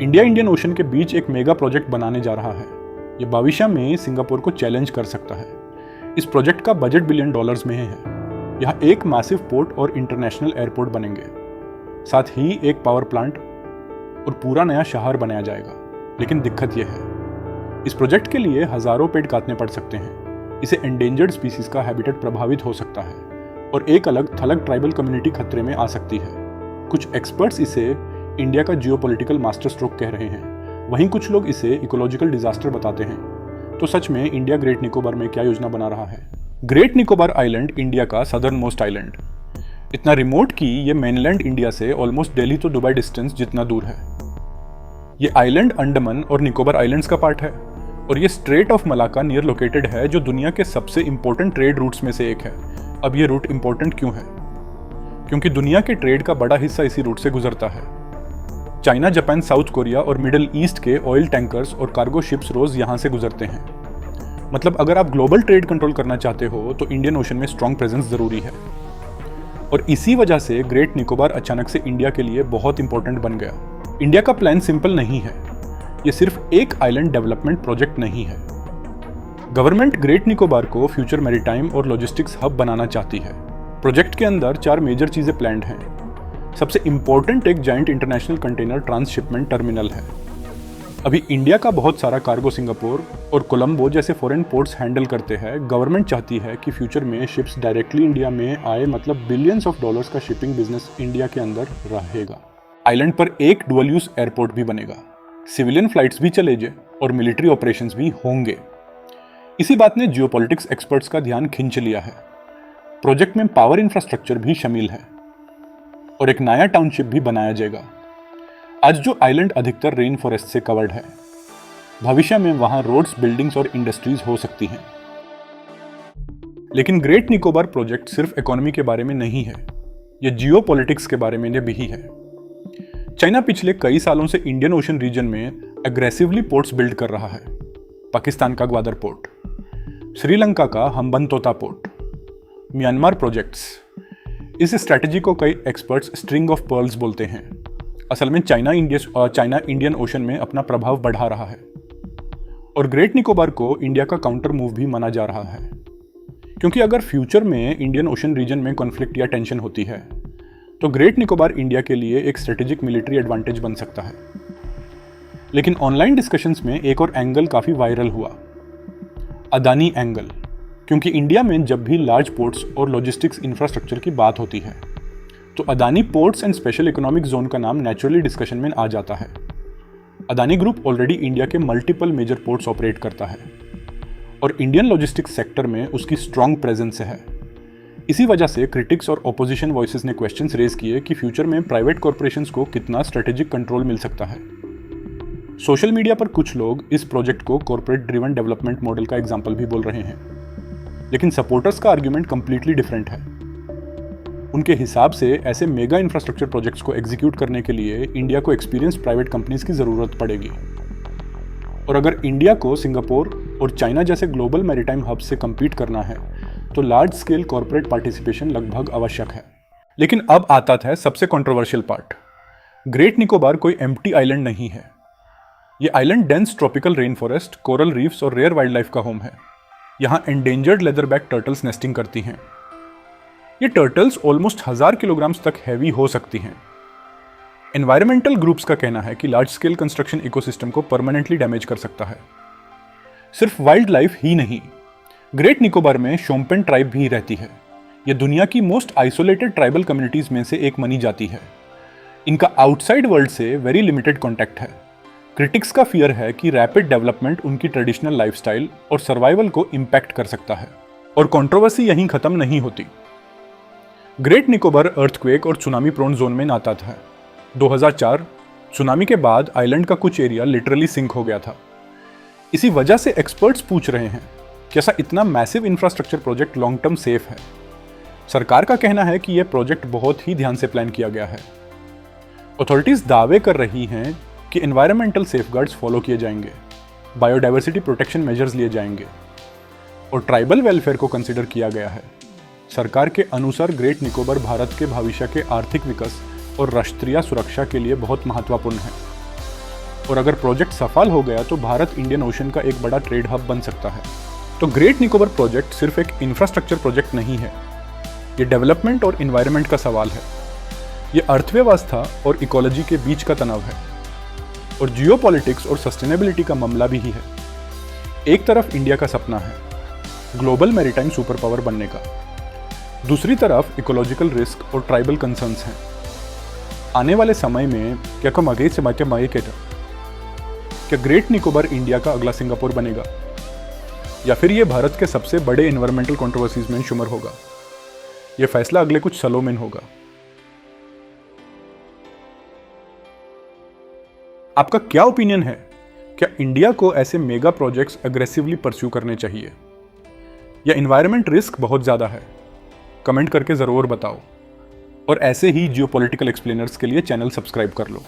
India Indian ocean के बीच एक mega project बनाने जा रहा है। ये भविष्य में सिंगापुर को चैलेंज कर सकता है। इस प्रोजेक्ट का बजट $1 बिलियन में है। यहाँ एक मैसिव पोर्ट और इंटरनेशनल एयरपोर्ट बनेंगे, साथ ही एक पावर प्लांट और पूरा नया शहर बनाया जाएगा। लेकिन दिक्कत यह है, इस प्रोजेक्ट के लिए हजारों पेड़ काटने पड़ सकते हैं। इसे एंडेंजर्ड स्पीसीज का हैबिटेट प्रभावित हो सकता है और एक अलग थलग ट्राइबल कम्युनिटी खतरे में आ सकती है। कुछ एक्सपर्ट्स इसे इंडिया का जियोपॉलिटिकल मास्टर स्ट्रोक कह रहे हैं, वहीं कुछ लोग इसे इकोलॉजिकल डिजास्टर बताते हैं। तो सच में इंडिया ग्रेट निकोबार में क्या योजना बना रहा है? ग्रेट निकोबार आइलैंड इंडिया का सदर्न मोस्ट आइलैंड, इतना रिमोट कि ये मेनलैंड इंडिया से ऑलमोस्ट दिल्ली तो दुबई डिस्टेंस जितना दूर है। ये आइलैंड अंडमान और निकोबार आइलैंड्स का पार्ट है और ये straight of Malacca near located है, जो दुनिया के सबसे इंपॉर्टेंट ट्रेड रूट्स में से एक है। अब ये रूट इंपॉर्टेंट क्यों है? क्योंकि दुनिया के ट्रेड का बड़ा हिस्सा इसी रूट से गुजरता है। चाइना, जापान, साउथ कोरिया और मिडिल ईस्ट के ऑयल टैंकर्स और कार्गो शिप्स रोज यहां से गुजरते हैं। मतलब अगर आप ग्लोबल ट्रेड कंट्रोल करना चाहते हो तो इंडियन ओशन में स्ट्रॉन्ग प्रेजेंस जरूरी है। और इसी वजह से ग्रेट निकोबार अचानक से इंडिया के लिए बहुत इंपॉर्टेंट बन गया। इंडिया का प्लान सिंपल नहीं है। ये सिर्फ एक आइलैंड डेवलपमेंट प्रोजेक्ट नहीं है। गवर्नमेंट ग्रेट निकोबार को फ्यूचर मैरीटाइम और लॉजिस्टिक्स हब बनाना चाहती है। प्रोजेक्ट के अंदर 4 मेजर चीजें प्लान्ड हैं। सबसे इंपॉर्टेंट एक giant international container transshipment terminal है। अभी इंडिया का बहुत सारा कार्गो सिंगापुर और कोलंबो जैसे फॉरेन पोर्ट्स हैंडल करते हैं। गवर्नमेंट चाहती है कि फ्यूचर में शिप्स डायरेक्टली इंडिया में आए, मतलब बिलियंस ऑफ डॉलर्स का शिपिंग बिजनेस इंडिया के अंदर रहेगा। आइलैंड पर एक डुअल यूज एयरपोर्ट भी बनेगा, सिविलियन फ्लाइट्स भी चलेंगे और मिलिट्री ऑपरेशंस भी होंगे। इसी बात ने जियोपॉलिटिक्स एक्सपर्ट्स का ध्यान खींच लिया है। प्रोजेक्ट में पावर इंफ्रास्ट्रक्चर भी शामिल है और एक नया टाउनशिप भी बनाया जाएगा। आज जो आइलैंड अधिकतर रेन फॉरेस्ट से कवर्ड है, भविष्य में वहां रोड्स, बिल्डिंग्स और इंडस्ट्रीज हो सकती हैं। लेकिन ग्रेट निकोबार प्रोजेक्ट सिर्फ इकोनॉमी के बारे में नहीं है, यह जियोपॉलिटिक्स के बारे में भी है। चाइना पिछले कई सालों से इंडियन ओशन रीजन में एग्रेसिवली पोर्ट्स बिल्ड कर रहा है। पाकिस्तान का ग्वादर पोर्ट, श्रीलंका का हम्बनतोता पोर्ट, म्यांमार प्रोजेक्ट्स। इस स्ट्रैटेजी को कई एक्सपर्ट्स स्ट्रिंग ऑफ पर्ल्स बोलते हैं। असल में चाइना इंडियन ओशन में अपना प्रभाव बढ़ा रहा है और ग्रेट निकोबार को इंडिया का काउंटर मूव भी माना जा रहा है। क्योंकि अगर फ्यूचर में इंडियन ओशन रीजन में कॉन्फ्लिक्ट या टेंशन होती है तो ग्रेट निकोबार इंडिया के लिए एक स्ट्रेटेजिक मिलिट्री एडवांटेज बन सकता है। लेकिन ऑनलाइन डिस्कशंस में एक और एंगल काफी वायरल हुआ, अदानी एंगल। क्योंकि इंडिया में जब भी लार्ज पोर्ट्स और लॉजिस्टिक्स इंफ्रास्ट्रक्चर की बात होती है तो Adani ports and special economic zone का नाम नेचुरली डिस्कशन में आ जाता है। अदानी ग्रुप ऑलरेडी इंडिया के मल्टीपल मेजर पोर्ट्स ऑपरेट करता है और इंडियन लॉजिस्टिक्स सेक्टर में उसकी स्ट्रॉन्ग प्रेजेंस है। इसी वजह से क्रिटिक्स और ऑपोजिशन वॉइसेस ने क्वेश्चंस रेज किए कि फ्यूचर में प्राइवेट कॉर्पोरेशंस को कितना स्ट्रेटेजिक कंट्रोल मिल सकता है। सोशल मीडिया पर कुछ लोग इस प्रोजेक्ट को कॉर्पोरेट ड्रिवन डेवलपमेंट मॉडल का एग्जाम्पल भी बोल रहे हैं, लेकिन सपोर्टर्स का आर्ग्यूमेंट कंप्लीटली डिफरेंट है। उनके हिसाब से ऐसे मेगा इंफ्रास्ट्रक्चर प्रोजेक्ट्स को एग्जीक्यूट करने के लिए इंडिया को एक्सपीरियंस प्राइवेट कंपनीज की जरूरत पड़ेगी। और अगर इंडिया को सिंगापुर और चाइना जैसे ग्लोबल मैरीटाइम हब से compete करना है तो लार्ज स्केल कॉर्पोरेट पार्टिसिपेशन लगभग आवश्यक है। लेकिन अब आता है सबसे कंट्रोवर्शियल पार्ट। ग्रेट निकोबार कोई एम्प्टी आइलैंड नहीं है। ये island dense tropical rain forest, coral reefs और रेयर वाइल्ड लाइफ का होम है। यहाँ एंडेंजर्ड लेदरबैक टर्टल्स नेस्टिंग करती हैं। ये टर्टल्स ऑलमोस्ट 1000 किलोग्राम तक हैवी हो सकती हैं। एनवायरमेंटल ग्रुप्स का कहना है कि लार्ज स्केल कंस्ट्रक्शन इकोसिस्टम को परमानेंटली डैमेज कर सकता है। सिर्फ वाइल्ड लाइफ ही नहीं, ग्रेट निकोबार में शोम्पेन ट्राइब भी रहती है। यह दुनिया की मोस्ट आइसोलेटेड ट्राइबल कम्युनिटीज में से एक मानी जाती है। इनका आउटसाइड वर्ल्ड से वेरी लिमिटेड कॉन्टैक्ट है। क्रिटिक्स का फियर है कि रैपिड डेवलपमेंट उनकी ट्रेडिशनल लाइफस्टाइल और सर्वाइवल को इंपैक्ट कर सकता है। और कंट्रोवर्सी यहीं खत्म नहीं होती। ग्रेट निकोबार अर्थक्वेक और सुनामी प्रोन जोन में आता था। 2004 सुनामी के बाद आइलैंड का कुछ एरिया लिटरली सिंक हो गया था। इसी वजह से एक्सपर्ट्स पूछ रहे हैं कि ऐसा इतना massive infrastructure project long term safe है? सरकार का कहना है कि यह प्रोजेक्ट बहुत ही ध्यान से प्लान किया गया है। अथॉरिटीज दावे कर रही हैं कि एनवायरमेंटल सेफगार्ड्स फॉलो किए जाएंगे, बायोडाइवर्सिटी प्रोटेक्शन मेजर्स लिए जाएंगे और ट्राइबल वेलफेयर को कंसिडर किया गया है। सरकार के अनुसार ग्रेट निकोबार भारत के भविष्य के आर्थिक विकास और राष्ट्रीय सुरक्षा के लिए बहुत महत्वपूर्ण है। और अगर प्रोजेक्ट सफल हो गया तो भारत इंडियन ओशन का एक बड़ा ट्रेड हब बन सकता है। तो ग्रेट निकोबार प्रोजेक्ट सिर्फ एक इंफ्रास्ट्रक्चर प्रोजेक्ट नहीं है, ये डेवलपमेंट और इन्वायरमेंट का सवाल है। ये अर्थव्यवस्था और इकोलॉजी के बीच का तनाव है, और जियोपॉलिटिक्स और सस्टेनेबिलिटी का मामला भी है। एक तरफ इंडिया का सपना है ग्लोबल मैरीटाइम सुपर पावर बनने का, दूसरी तरफ इकोलॉजिकल रिस्क और ट्राइबल कंसर्न्स हैं। आने वाले समय में क्या ग्रेट निकोबार इंडिया का अगला सिंगापुर बनेगा, या फिर ये भारत के सबसे बड़े एनवायरमेंटल कंट्रोवर्सीज में शुमार होगा? यह फैसला अगले कुछ सालों में होगा। आपका क्या ओपिनियन है? क्या इंडिया को ऐसे मेगा प्रोजेक्ट्स अग्रेसिवली परस्यू करने चाहिए, या एनवायरमेंट रिस्क बहुत ज़्यादा है? कमेंट करके ज़रूर बताओ, और ऐसे ही जियोपॉलिटिकल एक्सप्लेनर्स के लिए चैनल सब्सक्राइब कर लो।